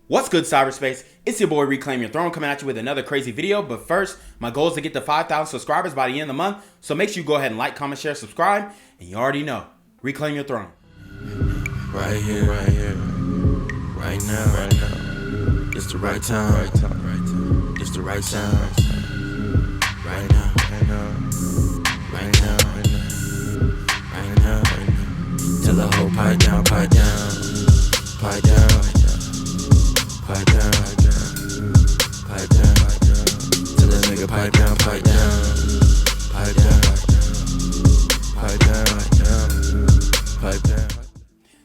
What's good, cyberspace? It's your boy Reclaim Your Throne coming at you with another crazy video. But first, my goal is to get to 5,000 subscribers by the end of the month. So make sure you go ahead and like, comment, share, subscribe. And you already know, Reclaim Your Throne. Right here, right now. It's the right time, It's the right sound. Right now. Tell the whole pipe down. Tell that nigga pipe down.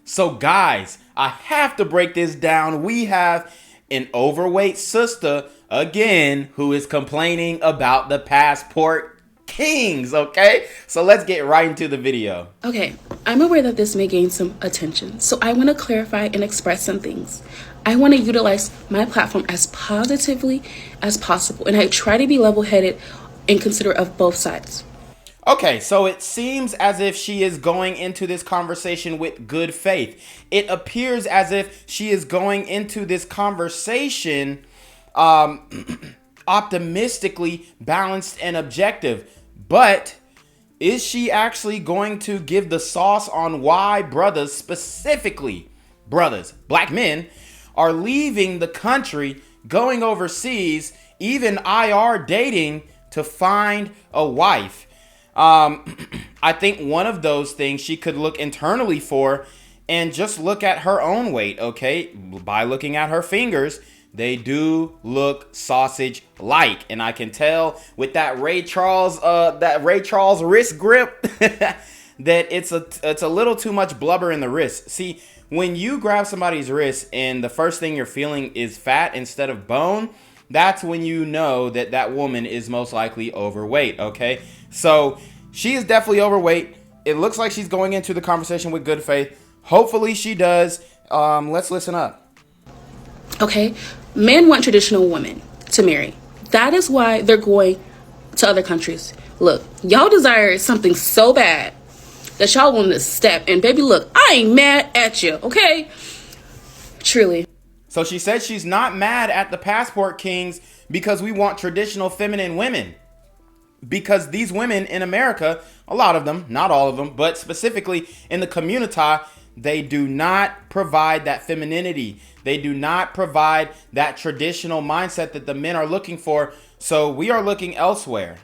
So guys, I have to break this down. We have an overweight sister again who is complaining about the passport kings, okay? So let's get right into the video. Okay, I'm aware that this may gain some attention, so I want to clarify and express some things. I want to utilize my platform as positively as possible, and I try to be level-headed and considerate of both sides. Okay, so it seems as if she is going into this conversation with good faith. It appears as if she is going into this conversation optimistically balanced and objective. But is she actually going to give the sauce on why brothers, specifically brothers, black men, are leaving the country, going overseas, even IR dating to find a wife? I think one of those things she could look internally for and just look at her own weight, okay? By looking at her fingers, they do look sausage-like, and I can tell with that Ray Charles wrist grip that it's a little too much blubber in the wrist. See, when you grab somebody's wrist and the first thing you're feeling is fat instead of bone, that's when you know that that woman is most likely overweight, okay? So she is definitely overweight. It looks like she's going into the conversation with good faith. Hopefully she does. Let's listen up. Okay, men want traditional women to marry. That is why they're going to other countries. Look, y'all desire something so bad that y'all want to step. And baby, look, I ain't mad at you, okay? Truly. So she said she's not mad at the passport kings because we want traditional feminine women. Because these women in America, a lot of them, not all of them, but specifically in the community, they do not provide that femininity. They do not provide that traditional mindset that the men are looking for. So we are looking elsewhere.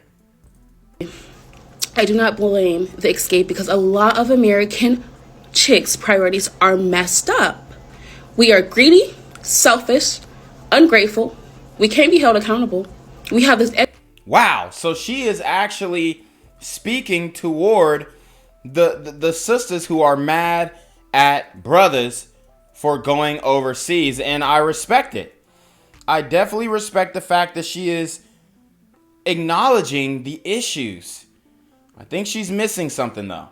I do not blame the escape because a lot of American chicks' priorities are messed up. We are greedy, selfish, ungrateful. We can't be held accountable. We have this... Wow, so she is actually speaking toward the sisters who are mad at brothers for going overseas, and I respect it. I definitely respect the fact that she is acknowledging the issues. I think she's missing something though.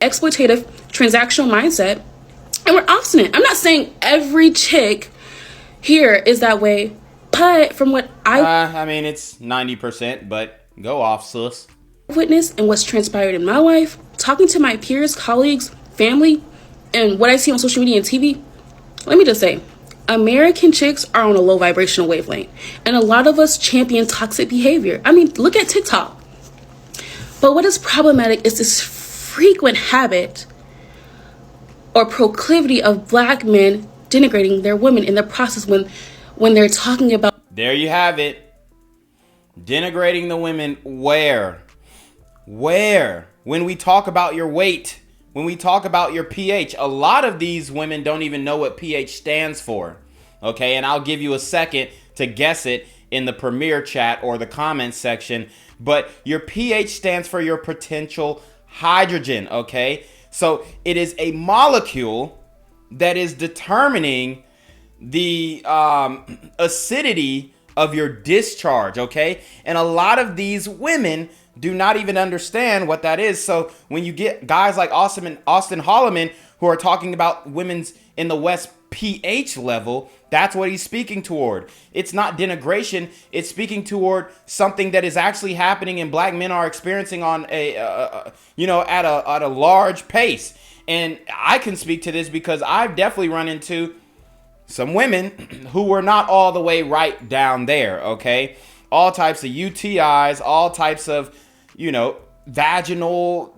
Exploitative, transactional mindset, and we're obstinate. I'm not saying every chick here is that way, but from what I mean, it's 90%, but go off, sis. Witnessed and what's transpired in my life, talking to my peers, colleagues, family, and what I see on social media and TV, let me just say, American chicks are on a low vibrational wavelength, and a lot of us champion toxic behavior. I mean, look at TikTok. But what is problematic is this frequent habit or proclivity of black men denigrating their women in the process when they're talking about... There you have it. Denigrating the women where? When we talk about your weight, when we talk about your pH, a lot of these women don't even know what pH stands for. Okay, and I'll give you a second to guess it in the premiere chat or the comments section. But your pH stands for your potential hydrogen, okay? So it is a molecule that is determining the acidity of your discharge, okay? And a lot of these women do not even understand what that is. So when you get guys like Austin Holloman who are talking about women's in the West pH level, that's what he's speaking toward. It's not denigration. It's speaking toward something that is actually happening and black men are experiencing on a, at a large pace. And I can speak to this because I've definitely run into some women who were not all the way right down there, okay? All types of UTIs, all types of, vaginal,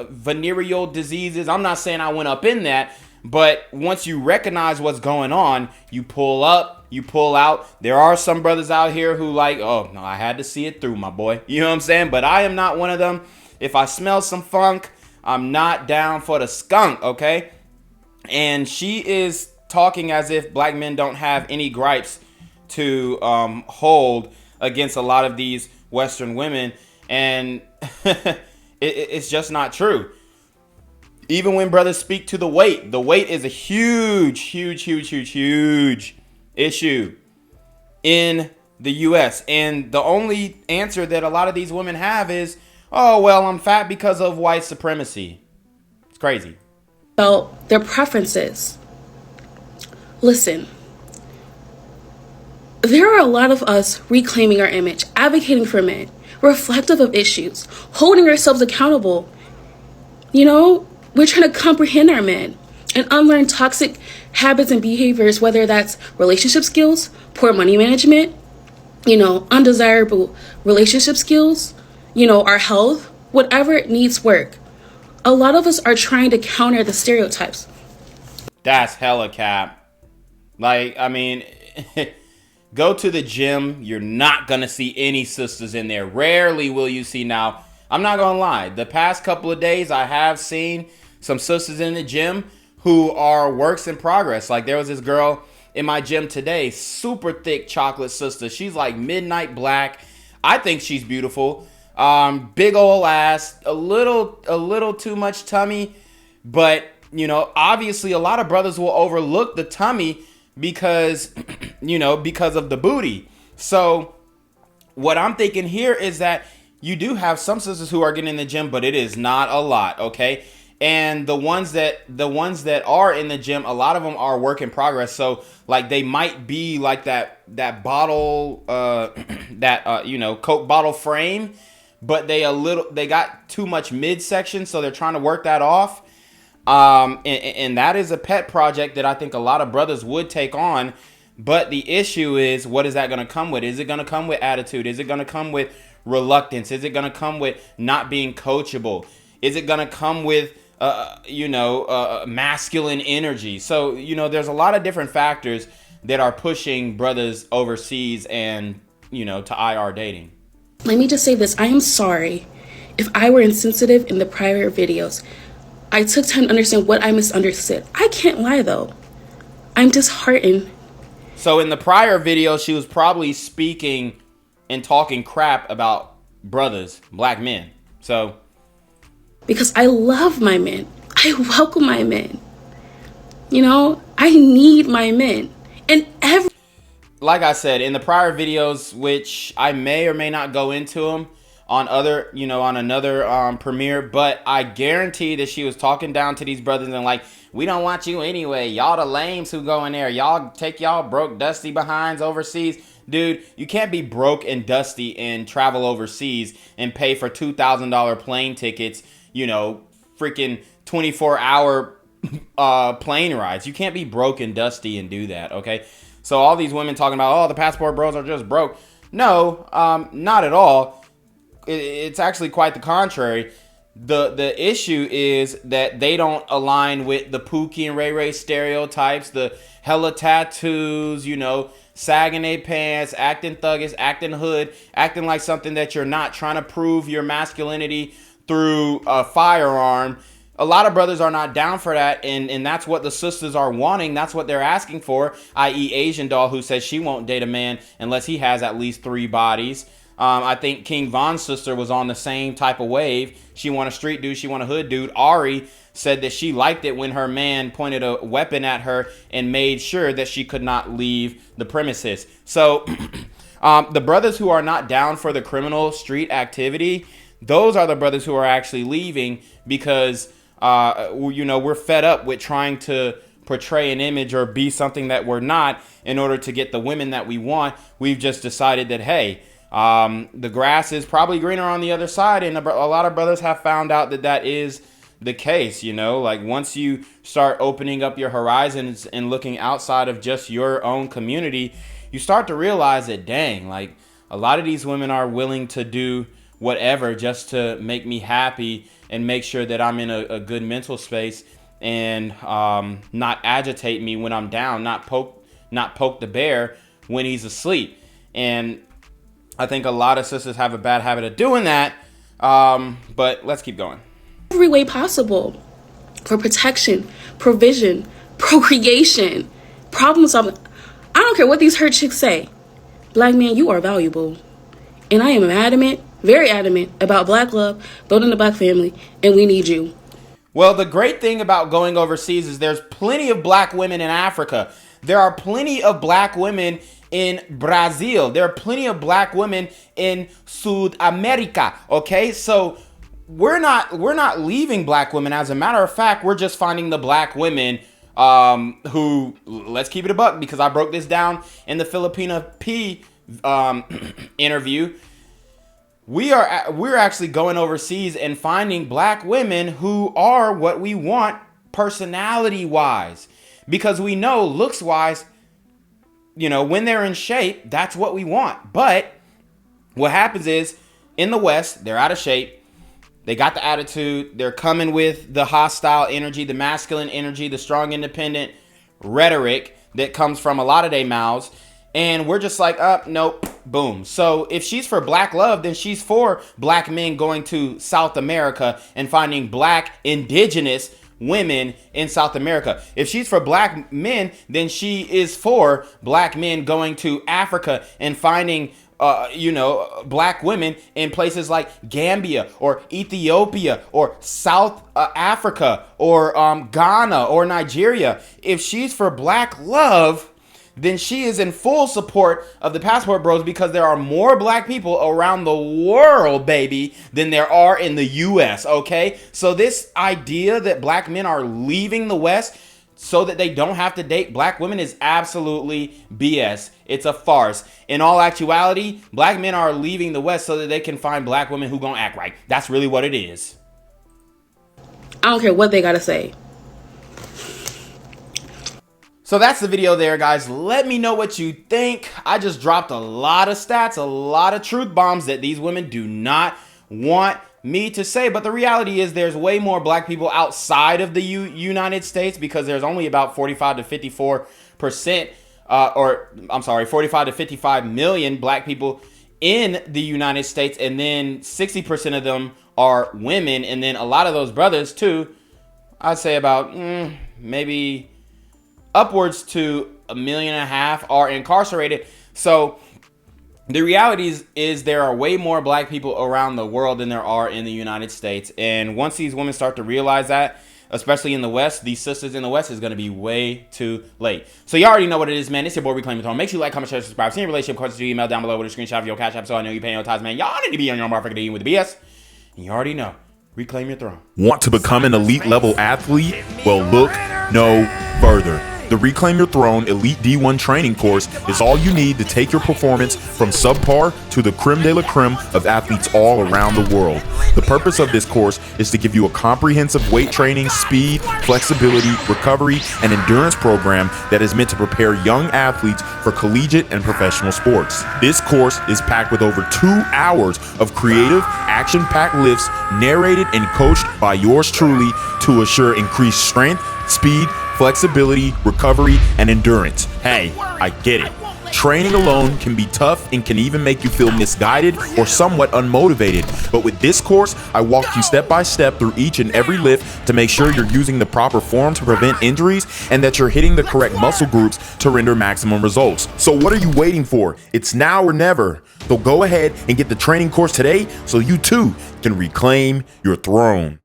venereal diseases. I'm not saying I went up in that, but once you recognize what's going on, you pull up, you pull out. There are some brothers out here who like, oh, no, I had to see it through, my boy. You know what I'm saying? But I am not one of them. If I smell some funk, I'm not down for the skunk, okay? And she is talking as if black men don't have any gripes to hold against a lot of these Western women. And it's just not true. Even when brothers speak to the weight is a huge issue in the U.S. And the only answer that a lot of these women have is, oh, well, I'm fat because of white supremacy. It's crazy. About their preferences. Listen, there are a lot of us reclaiming our image, advocating for men, reflective of issues, holding ourselves accountable. We're trying to comprehend our men and unlearn toxic habits and behaviors, whether that's relationship skills, poor money management, undesirable relationship skills, our health, whatever it needs work. A lot of us are trying to counter the stereotypes. That's hella cap. Like, I mean, go to the gym. You're not going to see any sisters in there. Rarely will you see. Now, I'm not going to lie. The past couple of days, I have seen some sisters in the gym who are works in progress. Like, there was this girl in my gym today, super thick chocolate sister. She's like midnight black. I think she's beautiful. Big old ass, a little too much tummy, but obviously a lot of brothers will overlook the tummy because of the booty. So what I'm thinking here is that you do have some sisters who are getting in the gym, but it is not a lot, okay? And the ones that are in the gym, a lot of them are work in progress. So like they might be like that bottle, Coke bottle frame, but they got too much midsection, so they're trying to work that off. And that is a pet project that I think a lot of brothers would take on. But the issue is, what is that going to come with? Is it going to come with attitude? Is it going to come with reluctance? Is it going to come with not being coachable? Is it going to come with masculine energy? So, there's a lot of different factors that are pushing brothers overseas and, to IR dating. Let me just say this. I am sorry if I were insensitive in the prior videos. I took time to understand what I misunderstood. I can't lie, though. I'm disheartened. So in the prior video, she was probably speaking and talking crap about brothers, black men. So... because I love my men. I welcome my men. I need my men. And like I said, in the prior videos, which I may or may not go into them on other, on another premiere, but I guarantee that she was talking down to these brothers and like, we don't want you anyway. Y'all the lames who go in there. Y'all take y'all broke, dusty behinds overseas. Dude, you can't be broke and dusty and travel overseas and pay for $2,000 plane tickets, freaking 24-hour plane rides. You can't be broke and dusty and do that, okay? So all these women talking about, oh, the passport bros are just broke. No, not at all. It's actually quite the contrary. The issue is that they don't align with the Pookie and Ray Ray stereotypes, the hella tattoos, sagging their pants, acting thuggish, acting hood, acting like something that you're not, trying to prove your masculinity through a firearm. A lot of brothers are not down for that, and that's what the sisters are wanting. That's what they're asking for, i.e. Asian Doll, who says she won't date a man unless he has at least 3 bodies. I think King Von's sister was on the same type of wave. She want a street dude, she want a hood dude. Ari said that she liked it when her man pointed a weapon at her and made sure that she could not leave the premises. So the brothers who are not down for the criminal street activity, those are the brothers who are actually leaving because we're fed up with trying to portray an image or be something that we're not in order to get the women that we want. We've just decided that, hey, the grass is probably greener on the other side, and a lot of brothers have found out that is the case, you know, like once you start opening up your horizons and looking outside of just your own community, you start to realize that, dang, like a lot of these women are willing to do whatever just to make me happy and make sure that I'm in a good mental space and not agitate me when I'm down, not poke the bear when he's asleep. And I think a lot of sisters have a bad habit of doing that. But let's keep going. Every way possible for protection, provision, procreation, problem solving. I don't care what these hurt chicks say. Black men, you are valuable. And I am adamant, very adamant about black love, building the black family, and we need you. Well, the great thing about going overseas is there's plenty of black women in Africa. There are plenty of black women in Brazil. There are plenty of black women in South America. Okay, so we're not leaving black women. As a matter of fact, we're just finding the black women who, let's keep it a buck, because I broke this down in the Filipina P interview. We're actually going overseas and finding black women who are what we want personality wise, because we know looks wise, you know, when they're in shape, that's what we want. But what happens is in the West, they're out of shape. They got the attitude. They're coming with the hostile energy, the masculine energy, the strong, independent rhetoric that comes from a lot of their mouths. And we're just like, nope, boom. So if she's for black love, then she's for black men going to South America and finding black indigenous women in South America. If she's for black men, then she is for black men going to Africa and finding black women in places like Gambia or Ethiopia or South Africa or Ghana or Nigeria. If she's for black love, then she is in full support of the Passport Bros, because there are more black people around the world, baby, than there are in the US, okay? So this idea that black men are leaving the West so that they don't have to date black women is absolutely BS. It's a farce. In all actuality, black men are leaving the West so that they can find black women who gonna act right. That's really what it is. I don't care what they gotta say. So that's the video there, guys. Let me know what you think. I just dropped a lot of stats, a lot of truth bombs that these women do not want me to say. But the reality is there's way more black people outside of the United States, because there's only about 45 to 54%, 45 to 55 million black people in the United States. And then 60% of them are women. And then a lot of those brothers too, I'd say about maybe upwards to 1.5 million are incarcerated. So the reality is there are way more black people around the world than there are in the United States. And once these women start to realize that, especially in the West, these sisters in the West, is going to be way too late. So you already know what it is, man. It's your boy Reclaim Your Throne. Make sure you like, comment, share, subscribe. Send your relationship questions to your email down below with a screenshot of your CashApp so I know you're paying your tithes, man. Y'all need to be on your motherfucking eating with the BS. And you already know. Reclaim your throne. Want to become an elite level athlete? Well, look no further. The Reclaim Your Throne Elite D1 training course is all you need to take your performance from subpar to the creme de la creme of athletes all around the world. The purpose of this course is to give you a comprehensive weight training, speed, flexibility, recovery, and endurance program that is meant to prepare young athletes for collegiate and professional sports. This course is packed with over 2 hours of creative, action-packed lifts narrated and coached by yours truly to assure increased strength, speed, flexibility, recovery, and endurance. Hey, I get it. Training alone can be tough and can even make you feel misguided or somewhat unmotivated. But with this course, I walk you step by step through each and every lift to make sure you're using the proper form to prevent injuries and that you're hitting the correct muscle groups to render maximum results. So what are you waiting for? It's now or never. So go ahead and get the training course today so you too can reclaim your throne.